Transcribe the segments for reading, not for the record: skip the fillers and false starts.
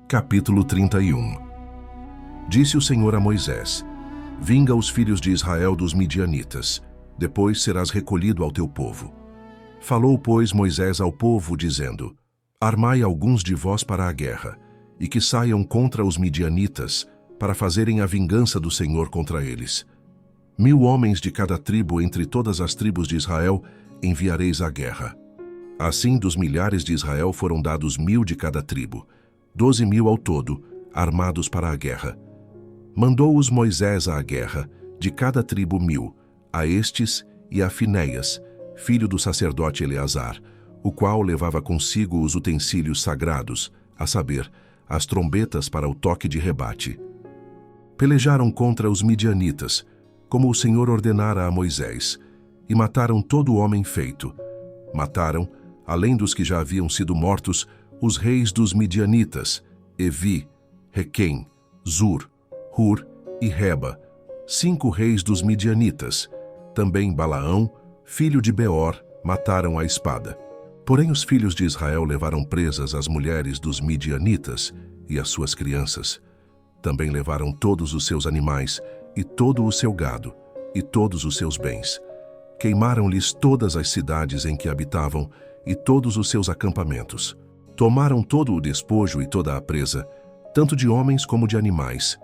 Capítulo 31. Disse o Senhor a Moisés: Vinga os filhos de Israel dos midianitas, depois serás recolhido ao teu povo. Falou, pois, Moisés ao povo, dizendo: Armai alguns de vós para a guerra, e que saiam contra os midianitas, para fazerem a vingança do Senhor contra eles. 1000 homens de cada tribo entre todas as tribos de Israel enviareis à guerra. Assim, dos milhares de Israel foram dados 1000 de cada tribo, 12.000 ao todo, armados para a guerra. Mandou-os Moisés à guerra, de cada tribo 1000, a estes e a Finéias, filho do sacerdote Eleazar, o qual levava consigo os utensílios sagrados, a saber, as trombetas para o toque de rebate. Pelejaram contra os midianitas, como o Senhor ordenara a Moisés, e mataram todo o homem feito. Mataram, além dos que já haviam sido mortos, os reis dos midianitas, Evi, Requem, Zur, Hur e Reba, 5 reis dos midianitas. Também Balaão, filho de Beor, mataram à espada. Porém os filhos de Israel levaram presas as mulheres dos midianitas e as suas crianças. Também levaram todos os seus animais, e todo o seu gado, e todos os seus bens. Queimaram-lhes todas as cidades em que habitavam, e todos os seus acampamentos. Tomaram todo o despojo e toda a presa, tanto de homens como de animais.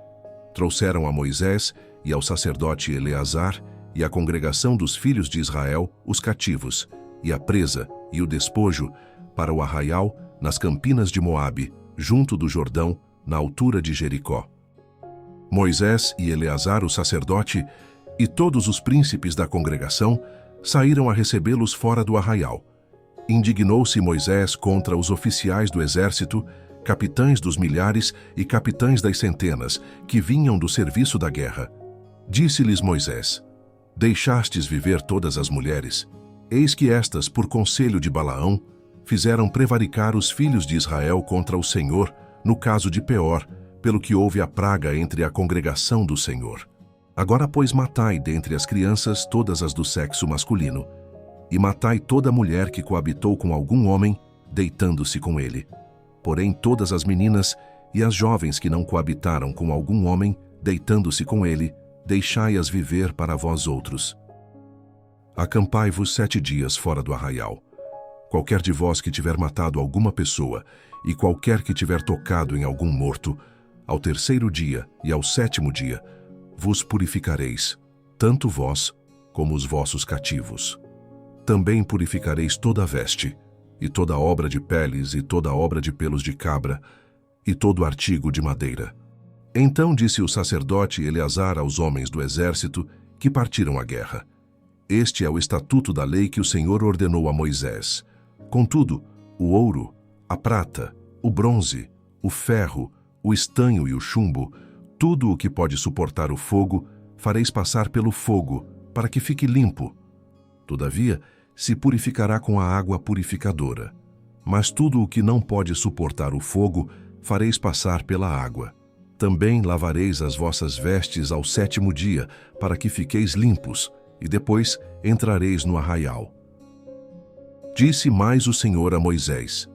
Trouxeram a Moisés e ao sacerdote Eleazar e à congregação dos filhos de Israel os cativos, e a presa e o despojo, para o arraial nas campinas de Moabe, junto do Jordão, na altura de Jericó. Moisés e Eleazar, o sacerdote, e todos os príncipes da congregação saíram a recebê-los fora do arraial. Indignou-se Moisés contra os oficiais do exército, capitães dos milhares e capitães das centenas, que vinham do serviço da guerra. Disse-lhes Moisés: Deixastes viver todas as mulheres? Eis que estas, por conselho de Balaão, fizeram prevaricar os filhos de Israel contra o Senhor, no caso de Peor, pelo que houve a praga entre a congregação do Senhor. Agora, pois, matai dentre as crianças todas as do sexo masculino, e matai toda mulher que coabitou com algum homem, deitando-se com ele. Porém, todas as meninas e as jovens que não coabitaram com algum homem, deitando-se com ele, deixai-as viver para vós outros. Acampai-vos 7 dias fora do arraial. Qualquer de vós que tiver matado alguma pessoa, e qualquer que tiver tocado em algum morto, ao 3º dia e ao 7º dia, vos purificareis, tanto vós como os vossos cativos. Também purificareis toda a veste, e toda obra de peles, e toda obra de pelos de cabra, e todo artigo de madeira. Então disse o sacerdote Eleazar aos homens do exército que partiram à guerra: Este é o estatuto da lei que o Senhor ordenou a Moisés. Contudo, o ouro, a prata, o bronze, o ferro, o estanho e o chumbo, tudo o que pode suportar o fogo, fareis passar pelo fogo, para que fique limpo. Todavia, se purificará com a água purificadora. Mas tudo o que não pode suportar o fogo, fareis passar pela água. Também lavareis as vossas vestes ao 7º dia, para que fiqueis limpos, e depois entrareis no arraial. Disse mais o Senhor a Moisés: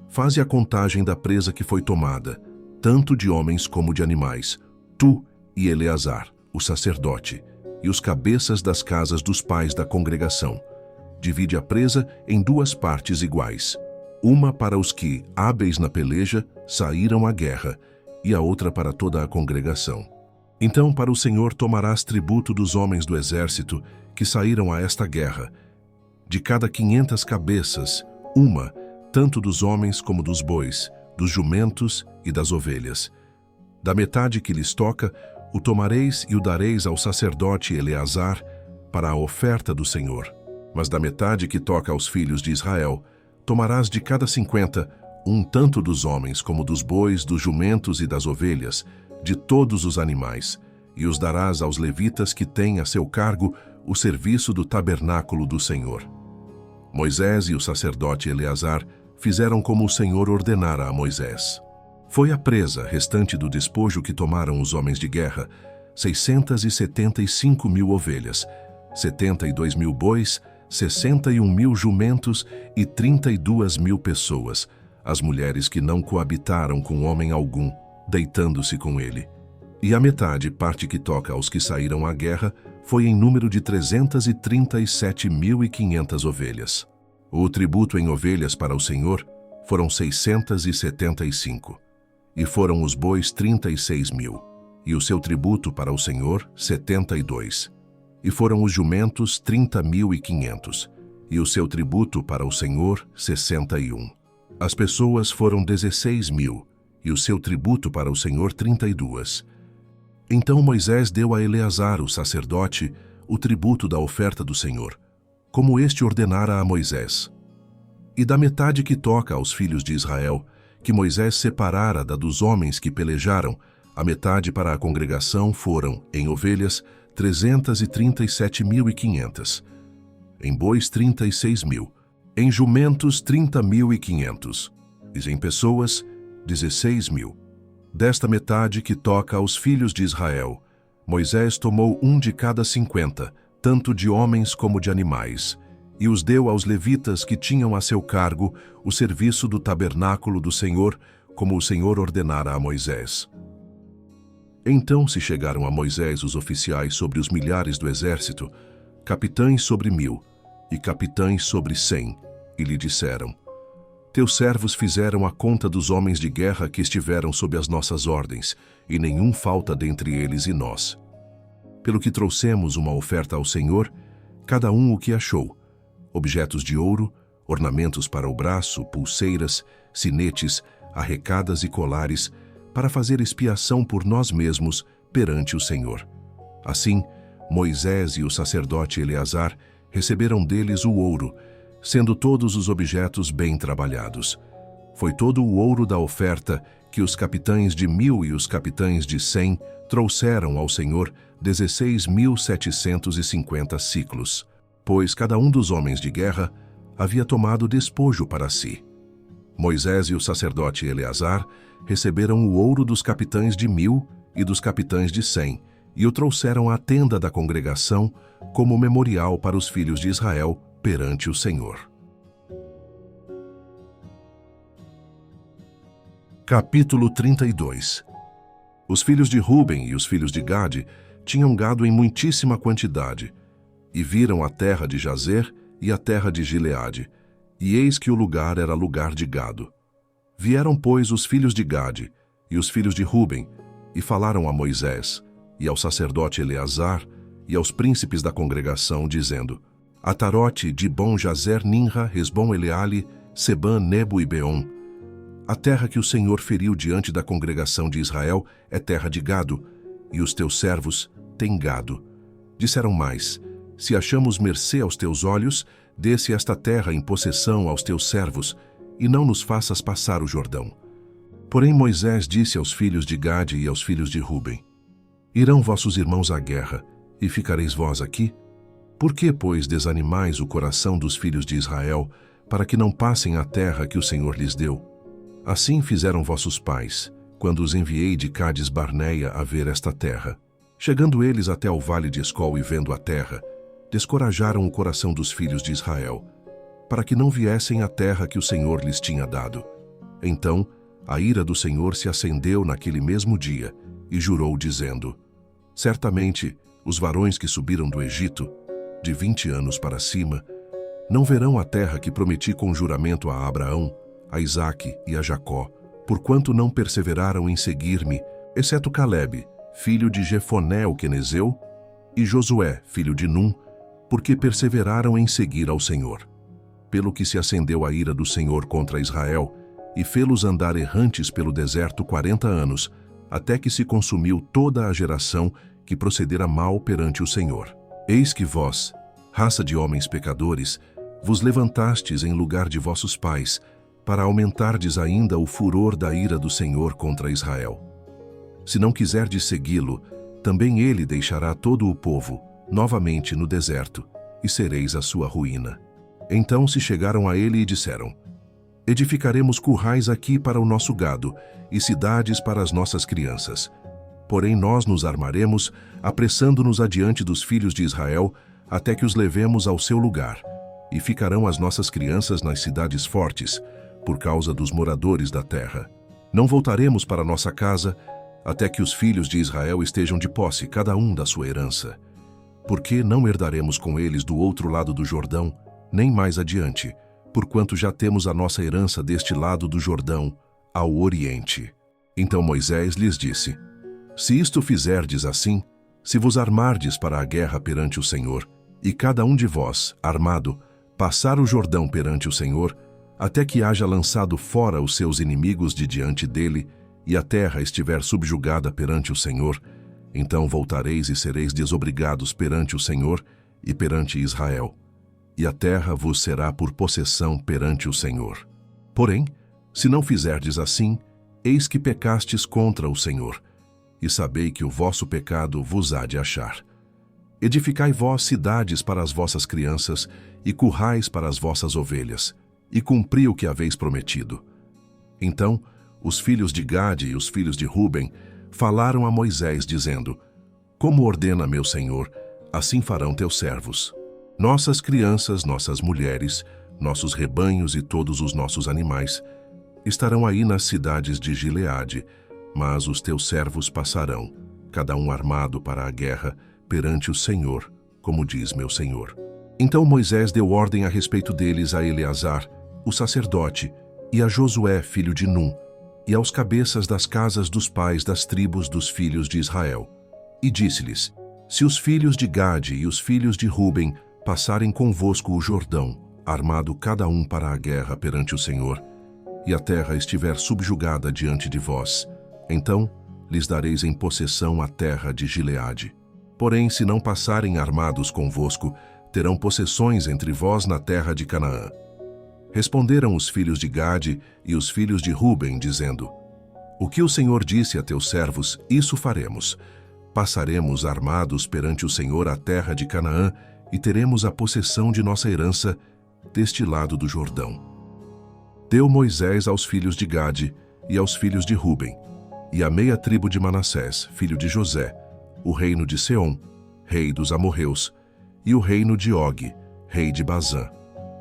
Faze a contagem da presa que foi tomada, tanto de homens como de animais, tu e Eleazar, o sacerdote, e os cabeças das casas dos pais da congregação. Divide a presa em 2 partes iguais, uma para os que, hábeis na peleja, saíram à guerra, e a outra para toda a congregação. Então para o Senhor tomarás tributo dos homens do exército que saíram a esta guerra. De cada 500 cabeças, uma, tanto dos homens como dos bois, dos jumentos e das ovelhas. Da metade que lhes toca, o tomareis e o dareis ao sacerdote Eleazar para a oferta do Senhor. Mas da metade que toca aos filhos de Israel, tomarás de cada 50, um tanto dos homens como dos bois, dos jumentos e das ovelhas, de todos os animais, e os darás aos levitas que têm a seu cargo o serviço do tabernáculo do Senhor. Moisés e o sacerdote Eleazar fizeram como o Senhor ordenara a Moisés. Foi a presa restante do despojo que tomaram os homens de guerra, 675.000 ovelhas, 72.000 bois, 61.000 jumentos e 32.000 pessoas, as mulheres que não coabitaram com homem algum, deitando-se com ele. E a metade, parte que toca aos que saíram à guerra, foi em número de 337.500 ovelhas. O tributo em ovelhas para o Senhor foram 675, e foram os bois 36.000, e o seu tributo para o Senhor 72, e foram os jumentos 30.500, e o seu tributo para o Senhor 61. As pessoas foram 16.000, e o seu tributo para o Senhor 32. Então Moisés deu a Eleazar, o sacerdote, o tributo da oferta do Senhor, como este ordenara a Moisés. E da metade que toca aos filhos de Israel, que Moisés separara da dos homens que pelejaram, a metade para a congregação foram, em ovelhas, 337.500, em bois 36.000, em jumentos 30.500, e em pessoas 16.000. Desta metade que toca aos filhos de Israel, Moisés tomou um de cada 50, tanto de homens como de animais, e os deu aos levitas que tinham a seu cargo o serviço do tabernáculo do Senhor, como o Senhor ordenara a Moisés. Então se chegaram a Moisés os oficiais sobre os milhares do exército, capitães sobre 1.000, e capitães sobre 100, e lhe disseram: Teus servos fizeram a conta dos homens de guerra que estiveram sob as nossas ordens, e nenhum falta dentre eles e nós. Pelo que trouxemos uma oferta ao Senhor, cada um o que achou: objetos de ouro, ornamentos para o braço, pulseiras, sinetes, arrecadas e colares, para fazer expiação por nós mesmos perante o Senhor. Assim, Moisés e o sacerdote Eleazar receberam deles o ouro, sendo todos os objetos bem trabalhados. Foi todo o ouro da oferta que os capitães de 1.000 e os capitães de 100 trouxeram ao Senhor 16.750 siclos, pois cada um dos homens de guerra havia tomado despojo para si. Moisés e o sacerdote Eleazar receberam o ouro dos capitães de 1.000 e dos capitães de 100, e o trouxeram à tenda da congregação como memorial para os filhos de Israel perante o Senhor. Capítulo 32. Os filhos de Ruben e os filhos de Gade tinham gado em muitíssima quantidade, e viram a terra de Jazer e a terra de Gileade, e eis que o lugar era lugar de gado. Vieram, pois, os filhos de Gade e os filhos de Ruben, e falaram a Moisés, e ao sacerdote Eleazar, e aos príncipes da congregação, dizendo: Atarote, Dibon, Jazer, Ninra, Hesbom, Eleale, Sebã, Nebo e Beon. A terra que o Senhor feriu diante da congregação de Israel é terra de gado, e os teus servos têm gado. Disseram mais: Se achamos mercê aos teus olhos, dê-se esta terra em possessão aos teus servos, e não nos faças passar o Jordão. Porém Moisés disse aos filhos de Gade e aos filhos de Ruben: Irão vossos irmãos à guerra, e ficareis vós aqui? Por que, pois, desanimais o coração dos filhos de Israel, para que não passem a terra que o Senhor lhes deu? Assim fizeram vossos pais, quando os enviei de Cádiz Barneia a ver esta terra. Chegando eles até ao vale de Escol e vendo a terra, descorajaram o coração dos filhos de Israel, para que não viessem à terra que o Senhor lhes tinha dado. Então a ira do Senhor se acendeu naquele mesmo dia, e jurou, dizendo: Certamente os varões que subiram do Egito, de 20 anos para cima, não verão a terra que prometi com juramento a Abraão, a Isaque e a Jacó, porquanto não perseveraram em seguir-me, exceto Calebe, filho de Jefoné o quenezeu, e Josué, filho de Num, porque perseveraram em seguir ao Senhor. Pelo que se acendeu a ira do Senhor contra Israel, e fê-los andar errantes pelo deserto 40 anos, até que se consumiu toda a geração que procedera mal perante o Senhor. Eis que vós, raça de homens pecadores, vos levantastes em lugar de vossos pais, para aumentardes ainda o furor da ira do Senhor contra Israel. Se não quiserdes segui-lo, também ele deixará todo o povo, novamente no deserto, e sereis a sua ruína. Então se chegaram a ele e disseram: Edificaremos currais aqui para o nosso gado, e cidades para as nossas crianças. Porém nós nos armaremos, apressando-nos adiante dos filhos de Israel, até que os levemos ao seu lugar, e ficarão as nossas crianças nas cidades fortes, por causa dos moradores da terra. Não voltaremos para nossa casa até que os filhos de Israel estejam de posse, cada um da sua herança. Porque não herdaremos com eles do outro lado do Jordão, nem mais adiante, porquanto já temos a nossa herança deste lado do Jordão, ao oriente. Então Moisés lhes disse: Se isto fizerdes assim, se vos armardes para a guerra perante o Senhor, e cada um de vós, armado, passar o Jordão perante o Senhor, até que haja lançado fora os seus inimigos de diante dele, e a terra estiver subjugada perante o Senhor, então voltareis e sereis desobrigados perante o Senhor e perante Israel, e a terra vos será por possessão perante o Senhor. Porém, se não fizerdes assim, eis que pecastes contra o Senhor, e sabei que o vosso pecado vos há de achar. Edificai vós cidades para as vossas crianças, e currais para as vossas ovelhas, e cumpri o que haveis prometido. Então, os filhos de Gade e os filhos de Ruben falaram a Moisés, dizendo: Como ordena meu senhor, assim farão teus servos. Nossas crianças, nossas mulheres, nossos rebanhos e todos os nossos animais estarão aí nas cidades de Gileade, mas os teus servos passarão, cada um armado para a guerra, perante o Senhor, como diz meu senhor. Então Moisés deu ordem a respeito deles a Eleazar, o sacerdote, e a Josué, filho de Num, e aos cabeças das casas dos pais das tribos dos filhos de Israel. E disse-lhes: Se os filhos de Gade e os filhos de Ruben passarem convosco o Jordão, armado cada um para a guerra perante o Senhor, e a terra estiver subjugada diante de vós, então lhes dareis em possessão a terra de Gileade. Porém, se não passarem armados convosco, terão possessões entre vós na terra de Canaã. Responderam os filhos de Gade e os filhos de Ruben, dizendo: O que o Senhor disse a teus servos, isso faremos. Passaremos armados perante o Senhor a terra de Canaã e teremos a possessão de nossa herança deste lado do Jordão. Deu Moisés aos filhos de Gade e aos filhos de Ruben, e à meia tribo de Manassés, filho de José, o reino de Seom, rei dos amorreus, e o reino de Og, rei de Bazã,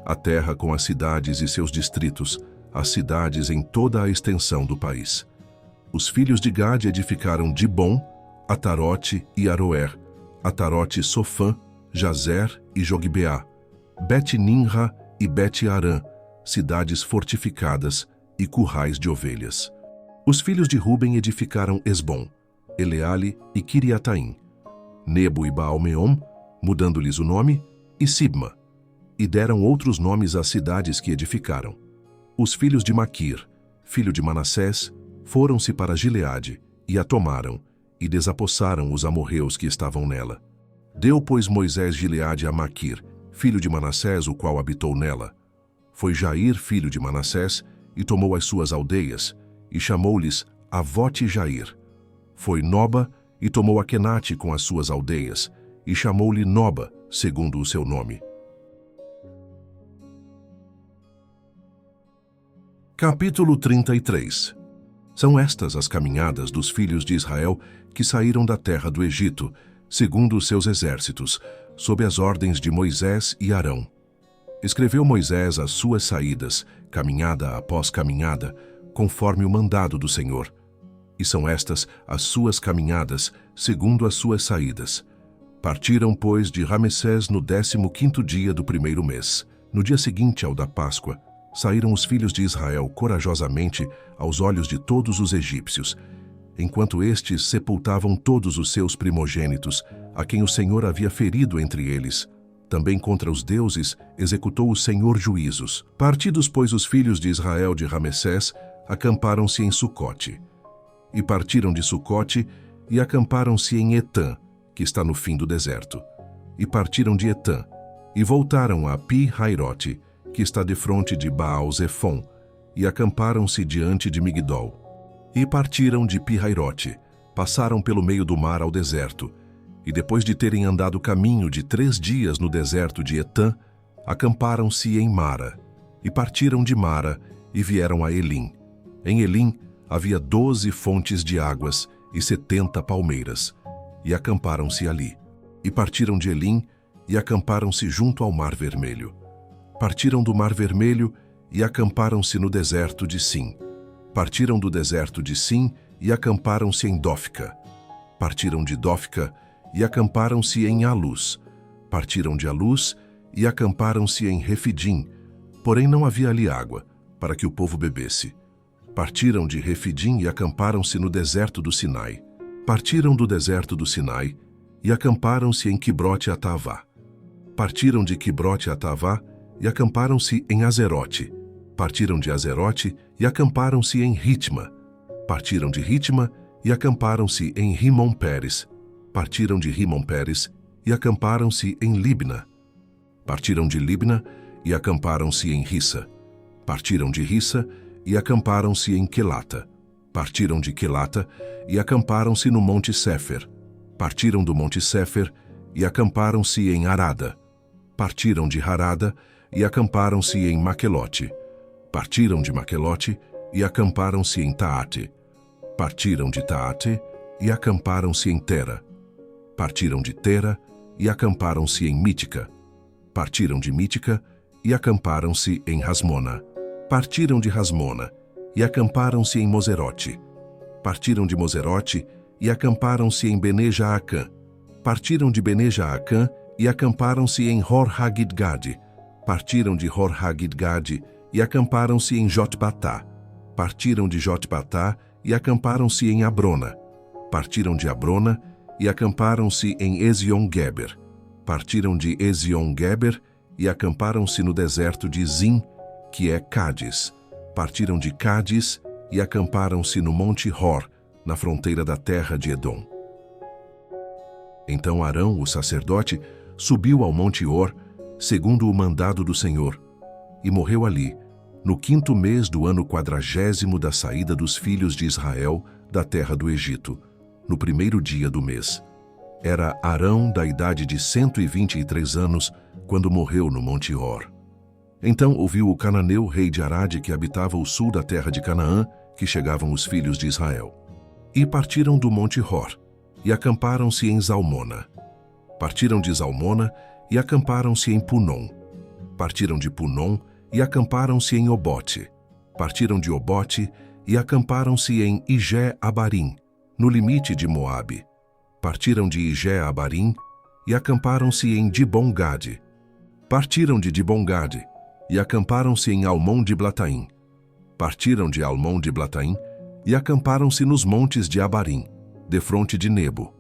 a terra com as cidades e seus distritos, as cidades em toda a extensão do país. Os filhos de Gade edificaram Dibom, Atarote e Aroer, Atarote Sofã, Jazer e Jogbeá, Bet-Nimra e Bet-Arã, cidades fortificadas e currais de ovelhas. Os filhos de Ruben edificaram Esbom, Eleale e Kiriataim, Nebo e Baal-Meom, mudando-lhes o nome, e Sibma, e deram outros nomes às cidades que edificaram. Os filhos de Maquir, filho de Manassés, foram-se para Gileade, e a tomaram, e desapossaram os amorreus que estavam nela. Deu, pois, Moisés Gileade a Maquir, filho de Manassés, o qual habitou nela. Foi Jair, filho de Manassés, e tomou as suas aldeias, e chamou-lhes Avote-Jair. Foi Noba, e tomou Aquenate com as suas aldeias, e chamou-lhe Noba, segundo o seu nome. Capítulo 33. São estas as caminhadas dos filhos de Israel que saíram da terra do Egito, segundo os seus exércitos, sob as ordens de Moisés e Arão. Escreveu Moisés as suas saídas, caminhada após caminhada, conforme o mandado do Senhor. E são estas as suas caminhadas, segundo as suas saídas. Partiram, pois, de Ramessés no 15º dia do primeiro mês. No dia seguinte ao da Páscoa, saíram os filhos de Israel corajosamente aos olhos de todos os egípcios, enquanto estes sepultavam todos os seus primogênitos, a quem o Senhor havia ferido entre eles. Também contra os deuses executou o Senhor juízos. Partidos, pois, os filhos de Israel de Ramessés, acamparam-se em Sucote. E partiram de Sucote e acamparam-se em Etã, que está no fim do deserto. E partiram de Etã, e voltaram a Pi-Hairote, que está defronte de Baal-Zefon, e acamparam-se diante de Migdol. E partiram de Pi-Hairote, passaram pelo meio do mar ao deserto, e depois de terem andado caminho de 3 dias no deserto de Etã, acamparam-se em Mara, e partiram de Mara e vieram a Elim. Em Elim havia 12 fontes de águas e 70 palmeiras, e acamparam-se ali. E partiram de Elim e acamparam-se junto ao Mar Vermelho. Partiram do Mar Vermelho e acamparam-se no deserto de Sim. Partiram do deserto de Sim e acamparam-se em Dófica. Partiram de Dófica e acamparam-se em Alus. Partiram de Alus e acamparam-se em Refidim, porém não havia ali água, para que o povo bebesse. Partiram de Refidim e acamparam-se no deserto do Sinai. Partiram do deserto do Sinai e acamparam-se em Quibrote-Atavá. Partiram de Quibrote-Atavá e acamparam-se em Azerote. Partiram de Azerote e acamparam-se em Ritma. Partiram de Ritma e acamparam-se em Rimon-Pérez. Partiram de Rimon-Pérez e acamparam-se em Libna. Partiram de Libna e acamparam-se em Rissa. Partiram de Rissa e acamparam-se em Quelata. Partiram de Quelata e acamparam-se no Monte Séfer. Partiram do Monte Séfer e acamparam-se em Arada. Partiram de Harada e acamparam-se em Maquelote. Partiram de Maquelote e acamparam-se em Taate. Partiram de Taate e acamparam-se em Tera. Partiram de Tera e acamparam-se em Mítica. Partiram de Mítica e acamparam-se em Rasmona. Partiram de Rasmona e acamparam-se em Moserote. Partiram de Moserote e acamparam-se em Bene-Jaacã. Partiram de Bene-Jaacã e acamparam-se em Hor-Hagidgade. Partiram de Hor-Hagidgade e acamparam-se em Jotbatá. Partiram de Jotbatá e acamparam-se em Abrona. Partiram de Abrona e acamparam-se em Ezion-Geber. Partiram de Ezion-Geber e acamparam-se no deserto de Zim, que é Cádiz. Partiram de Cádiz e acamparam-se no Monte Hor, na fronteira da terra de Edom. Então Arão, o sacerdote, subiu ao Monte Hor, segundo o mandado do Senhor, e morreu ali, no 5º mês do ano 40º da saída dos filhos de Israel da terra do Egito, no 1º dia do mês. Era Arão da idade de 123 anos, quando morreu no Monte Hor. Então ouviu o cananeu, rei de Arade, que habitava o sul da terra de Canaã, que chegavam os filhos de Israel. E partiram do Monte Hor, e acamparam-se em Zalmona. Partiram de Zalmona, e acamparam-se em Punom. Partiram de Punom, e acamparam-se em Obote. Partiram de Obote, e acamparam-se em Igé-Abarim, no limite de Moabe. Partiram de Igé-Abarim, e acamparam-se em Dibon-Gade. Partiram de Dibon-Gade, e acamparam-se em Almon-Diblataim. Partiram de Almon-Diblataim, e acamparam-se nos montes de Abarim, defronte de Nebo.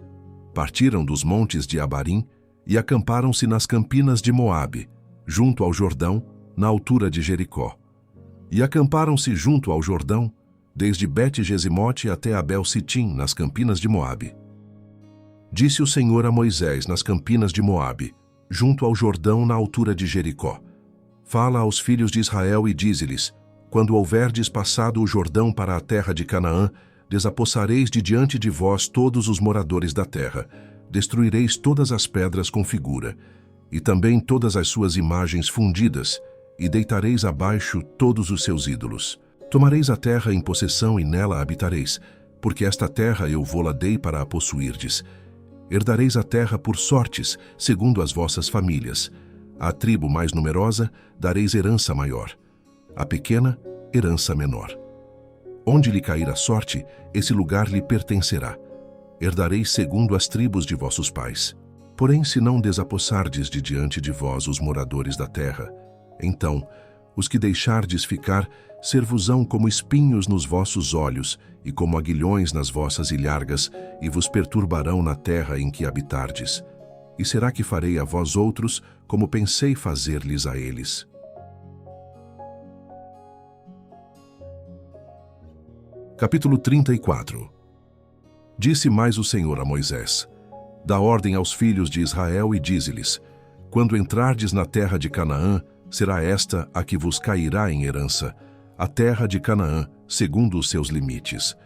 Partiram dos montes de Abarim, e acamparam-se nas campinas de Moabe, junto ao Jordão, na altura de Jericó. E acamparam-se junto ao Jordão, desde Bet-Gesimote até Abel-Sitim, nas campinas de Moabe. Disse o Senhor a Moisés nas campinas de Moabe, junto ao Jordão, na altura de Jericó: Fala aos filhos de Israel e dize-lhes: Quando houverdes passado o Jordão para a terra de Canaã, desapossareis de diante de vós todos os moradores da terra, destruireis todas as pedras com figura, e também todas as suas imagens fundidas, e deitareis abaixo todos os seus ídolos. Tomareis a terra em possessão e nela habitareis, porque esta terra eu vô-la dei para a possuirdes. Herdareis a terra por sortes, segundo as vossas famílias. À tribo mais numerosa dareis herança maior, à pequena, herança menor. Onde lhe cair a sorte, esse lugar lhe pertencerá. Herdareis segundo as tribos de vossos pais. Porém, se não desapossardes de diante de vós os moradores da terra, então os que deixardes ficar ser-vos-ão como espinhos nos vossos olhos e como aguilhões nas vossas ilhargas, e vos perturbarão na terra em que habitardes. E será que farei a vós outros como pensei fazer-lhes a eles? Capítulo 34. Disse mais o Senhor a Moisés: Dá ordem aos filhos de Israel e dize-lhes: Quando entrardes na terra de Canaã, será esta a que vos cairá em herança, a terra de Canaã, segundo os seus limites.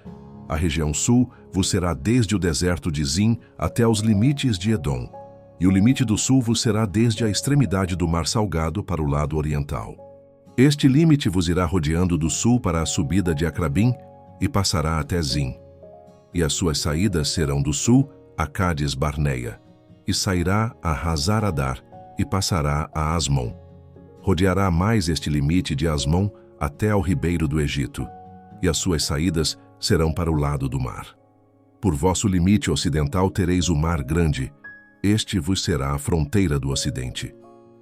A região sul vos será desde o deserto de Zim até os limites de Edom, e o limite do sul vos será desde a extremidade do Mar Salgado para o lado oriental. Este limite vos irá rodeando do sul para a subida de Acrabim e passará até Zim. E as suas saídas serão do sul a Cádiz Barneia, e sairá a Hazar-Adar e passará a Asmon. Rodeará mais este limite de Asmon até ao ribeiro do Egito, e as suas saídas serão para o lado do mar. Por vosso limite ocidental tereis o mar grande, este vos será a fronteira do ocidente.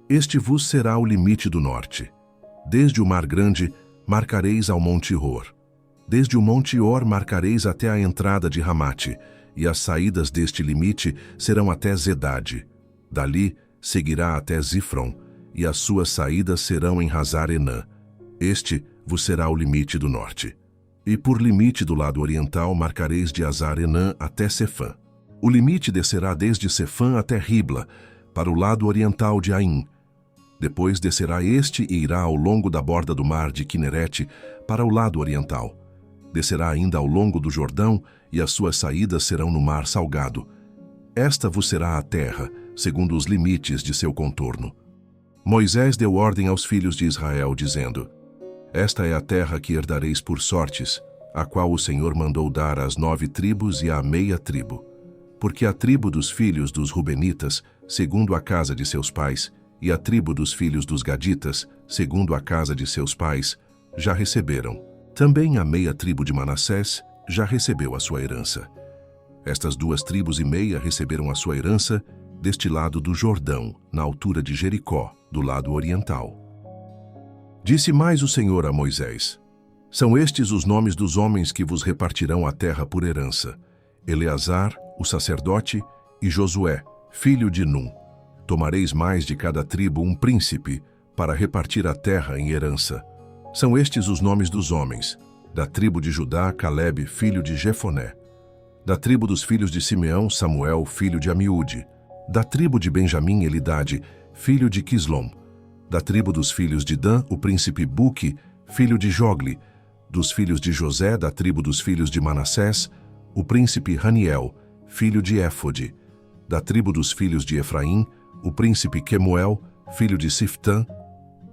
Este vos será o limite do norte. Desde o mar grande marcareis ao monte Hor. Desde o monte Hor marcareis até a entrada de Ramate, e as saídas deste limite serão até Zedade. Dali seguirá até Zifron, e as suas saídas serão em Hazar-Enã. Este vos será o limite do norte. E por limite do lado oriental marcareis de Hazar-Enã até Sefã. O limite descerá desde Sefã até Ribla, para o lado oriental de Aim. Depois descerá este e irá ao longo da borda do mar de Quinerete, para o lado oriental. Descerá ainda ao longo do Jordão, e as suas saídas serão no mar salgado. Esta vos será a terra, segundo os limites de seu contorno. Moisés deu ordem aos filhos de Israel, dizendo: Esta é a terra que herdareis por sortes, a qual o Senhor mandou dar às 9 tribos e à meia tribo. Porque a tribo dos filhos dos Rubenitas, segundo a casa de seus pais, e a tribo dos filhos dos Gaditas, segundo a casa de seus pais, já receberam. Também a meia tribo de Manassés já recebeu a sua herança. Estas 2 tribos e meia receberam a sua herança deste lado do Jordão, na altura de Jericó, do lado oriental. Disse mais o Senhor a Moisés: São estes os nomes dos homens que vos repartirão a terra por herança: Eleazar, o sacerdote, e Josué, filho de Num. Tomareis mais de cada tribo um príncipe, para repartir a terra em herança. São estes os nomes dos homens: da tribo de Judá, Calebe, filho de Jefoné; da tribo dos filhos de Simeão, Samuel, filho de Amiúde; da tribo de Benjamim, Elidade, filho de Quislom; da tribo dos filhos de Dan, o príncipe Buque, filho de Jogli; dos filhos de José, da tribo dos filhos de Manassés, o príncipe Haniel, filho de Éfode; da tribo dos filhos de Efraim, o príncipe Quemuel, filho de Siftã;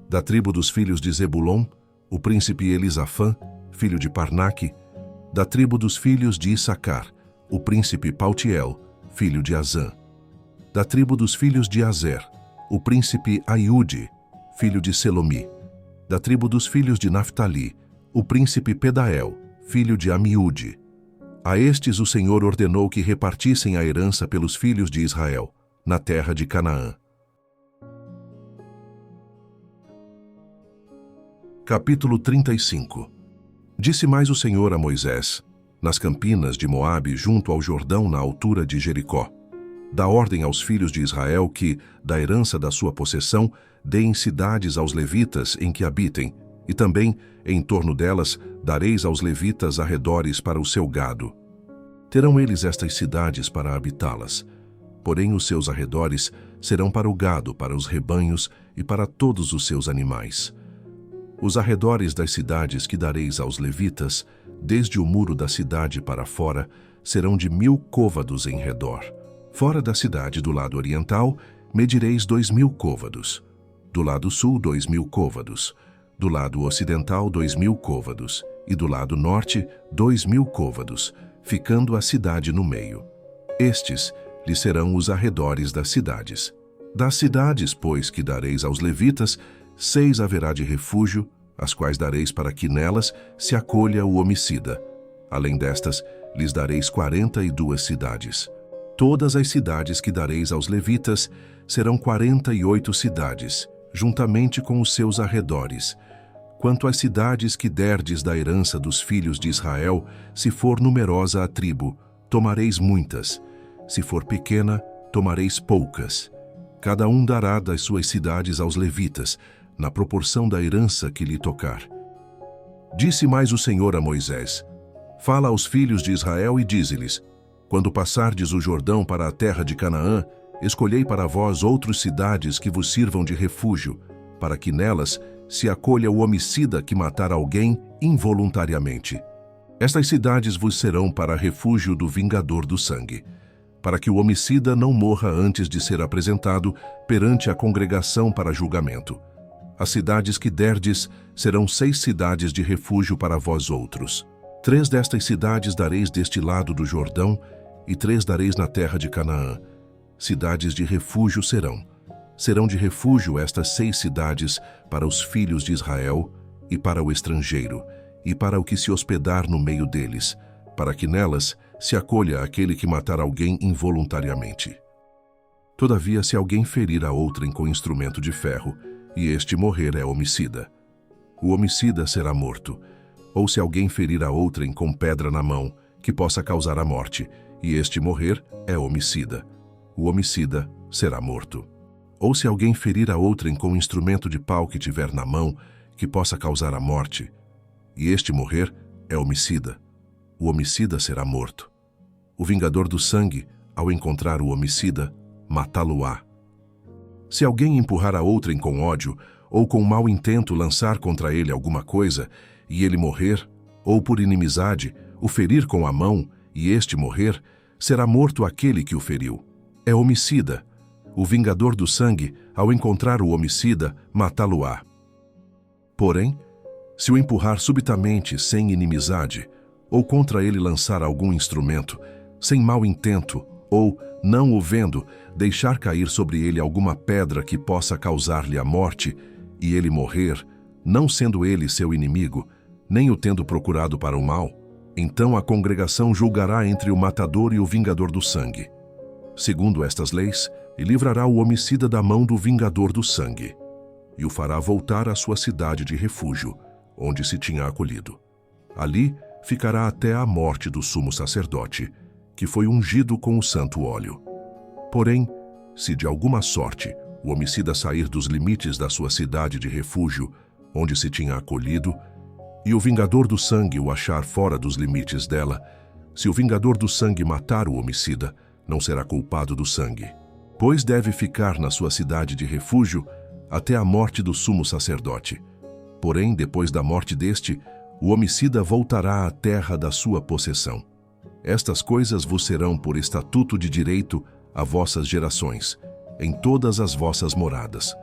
da tribo dos filhos de Zebulon, o príncipe Elisafã, filho de Parnaque; da tribo dos filhos de Issacar, o príncipe Paltiel, filho de Azã; da tribo dos filhos de Azer, o príncipe Aiude, filho de Selomi; da tribo dos filhos de Naftali, o príncipe Pedael, filho de Amiúde. A estes o Senhor ordenou que repartissem a herança pelos filhos de Israel, na terra de Canaã. Capítulo 35. Disse mais o Senhor a Moisés, nas campinas de Moabe, junto ao Jordão, na altura de Jericó: Dá ordem aos filhos de Israel que, da herança da sua possessão, deem cidades aos levitas em que habitem, e também, em torno delas, dareis aos levitas arredores para o seu gado. Terão eles estas cidades para habitá-las, porém os seus arredores serão para o gado, para os rebanhos e para todos os seus animais. Os arredores das cidades que dareis aos levitas, desde o muro da cidade para fora, serão de 1000 côvados em redor. Fora da cidade, do lado oriental, medireis 2000 côvados. Do lado sul, 2000 côvados. Do lado ocidental, 2000 côvados. E do lado norte, 2000 côvados, ficando a cidade no meio. Estes lhes serão os arredores das cidades. Das cidades, pois, que dareis aos levitas, 6 haverá de refúgio, as quais dareis para que nelas se acolha o homicida. Além destas, lhes dareis 42 cidades. Todas as cidades que dareis aos levitas serão 48 cidades, juntamente com os seus arredores. Quanto às cidades que derdes da herança dos filhos de Israel, se for numerosa a tribo, tomareis muitas. Se for pequena, tomareis poucas. Cada um dará das suas cidades aos levitas, na proporção da herança que lhe tocar. Disse mais o Senhor a Moisés: Fala aos filhos de Israel e dize-lhes: Quando passardes o Jordão para a terra de Canaã, escolhei para vós outras cidades que vos sirvam de refúgio, para que nelas se acolha o homicida que matar alguém involuntariamente. Estas cidades vos serão para refúgio do vingador do sangue, para que o homicida não morra antes de ser apresentado perante a congregação para julgamento. As cidades que derdes serão 6 cidades de refúgio para vós outros. 3 destas cidades dareis deste lado do Jordão, e 3 dareis na terra de Canaã. Cidades de refúgio serão. Serão de refúgio estas 6 cidades para os filhos de Israel, e para o estrangeiro, e para o que se hospedar no meio deles, para que nelas se acolha aquele que matar alguém involuntariamente. Todavia, se alguém ferir a outrem com instrumento de ferro, e este morrer, é homicida. O homicida será morto. Ou se alguém ferir a outrem com pedra na mão, que possa causar a morte, e este morrer, é homicida. O homicida será morto. Ou se alguém ferir a outrem com instrumento de pau que tiver na mão, que possa causar a morte, e este morrer, é homicida. O homicida será morto. O vingador do sangue, ao encontrar o homicida, matá-lo-á. Se alguém empurrar a outrem com ódio, ou com mau intento lançar contra ele alguma coisa, e ele morrer, ou por inimizade, o ferir com a mão, e este morrer, será morto aquele que o feriu. É homicida. O vingador do sangue, ao encontrar o homicida, matá-lo-á. Porém, se o empurrar subitamente, sem inimizade, ou contra ele lançar algum instrumento, sem mau intento, ou, não o vendo, deixar cair sobre ele alguma pedra que possa causar-lhe a morte, e ele morrer, não sendo ele seu inimigo, nem o tendo procurado para o mal, então a congregação julgará entre o matador e o vingador do sangue, segundo estas leis, e livrará o homicida da mão do vingador do sangue, e o fará voltar à sua cidade de refúgio, onde se tinha acolhido. Ali ficará até a morte do sumo sacerdote, que foi ungido com o santo óleo. Porém, se de alguma sorte o homicida sair dos limites da sua cidade de refúgio, onde se tinha acolhido, e o vingador do sangue o achar fora dos limites dela, se o vingador do sangue matar o homicida, não será culpado do sangue, pois deve ficar na sua cidade de refúgio até a morte do sumo sacerdote. Porém, depois da morte deste, o homicida voltará à terra da sua possessão. Estas coisas vos serão por estatuto de direito a vossas gerações, em todas as vossas moradas.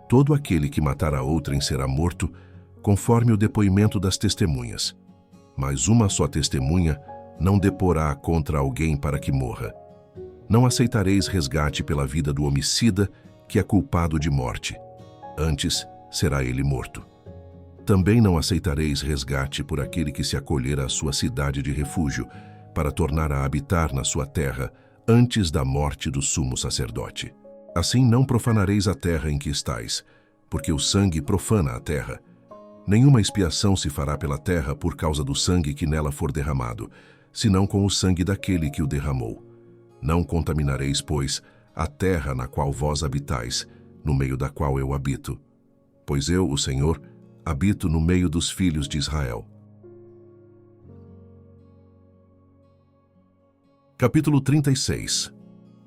Todo aquele que matar a outrem será morto, conforme o depoimento das testemunhas. Mas uma só testemunha não deporá contra alguém para que morra. Não aceitareis resgate pela vida do homicida, que é culpado de morte. Antes, será ele morto. Também não aceitareis resgate por aquele que se acolher à sua cidade de refúgio, para tornar a habitar na sua terra, antes da morte do sumo sacerdote. Assim não profanareis a terra em que estais, porque o sangue profana a terra. Nenhuma expiação se fará pela terra por causa do sangue que nela for derramado, senão com o sangue daquele que o derramou. Não contaminareis, pois, a terra na qual vós habitais, no meio da qual eu habito. Pois eu, o Senhor, habito no meio dos filhos de Israel. Capítulo 36.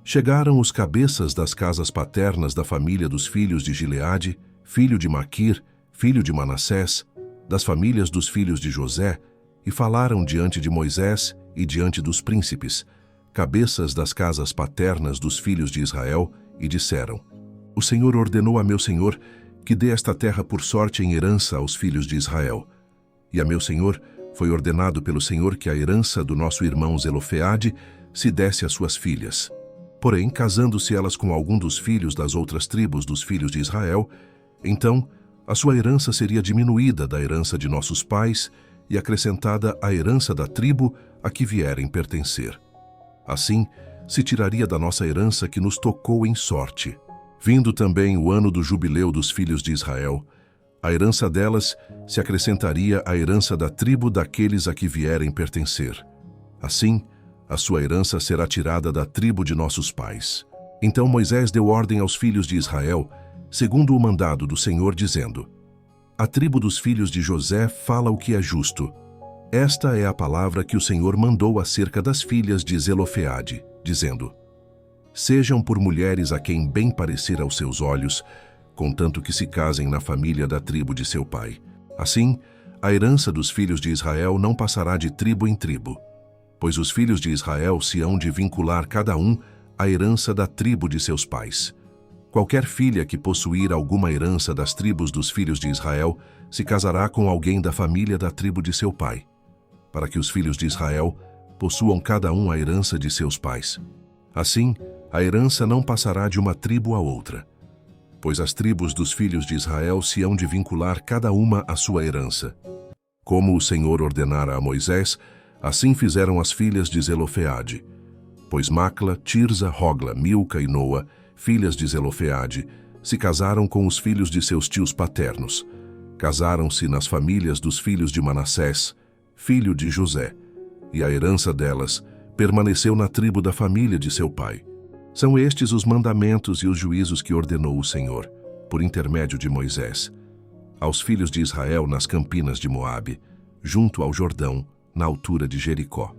Chegaram os cabeças das casas paternas da família dos filhos de Gileade, filho de Maquir, filho de Manassés, das famílias dos filhos de José, e falaram diante de Moisés e diante dos príncipes, cabeças das casas paternas dos filhos de Israel, e disseram: O Senhor ordenou a meu senhor que dê esta terra por sorte em herança aos filhos de Israel. E a meu senhor foi ordenado pelo Senhor que a herança do nosso irmão Zelofeade se desse às suas filhas. Porém, casando-se elas com algum dos filhos das outras tribos dos filhos de Israel, então a sua herança seria diminuída da herança de nossos pais e acrescentada à herança da tribo a que vierem pertencer. Assim, se tiraria da nossa herança que nos tocou em sorte. Vindo também o ano do jubileu dos filhos de Israel, a herança delas se acrescentaria à herança da tribo daqueles a que vierem pertencer. Assim, a sua herança será tirada da tribo de nossos pais. Então Moisés deu ordem aos filhos de Israel, segundo o mandado do Senhor, dizendo: A tribo dos filhos de José fala o que é justo. Esta é a palavra que o Senhor mandou acerca das filhas de Zelofeade, dizendo: Sejam por mulheres a quem bem parecer aos seus olhos, contanto que se casem na família da tribo de seu pai. Assim, a herança dos filhos de Israel não passará de tribo em tribo, pois os filhos de Israel se hão de vincular cada um à herança da tribo de seus pais. Qualquer filha que possuir alguma herança das tribos dos filhos de Israel se casará com alguém da família da tribo de seu pai, para que os filhos de Israel possuam cada um a herança de seus pais. Assim, a herança não passará de uma tribo a outra. pois as tribos dos filhos de Israel se hão de vincular cada uma à sua herança. Como o Senhor ordenara a Moisés, assim fizeram as filhas de Zelofeade. Pois Macla, Tirza, Hogla, Milca e Noa, filhas de Zelofeade, se casaram com os filhos de seus tios paternos. Casaram-se nas famílias dos filhos de Manassés, filho de José, e a herança delas permaneceu na tribo da família de seu pai. São estes os mandamentos e os juízos que ordenou o Senhor, por intermédio de Moisés, aos filhos de Israel nas campinas de Moabe, junto ao Jordão, na altura de Jericó.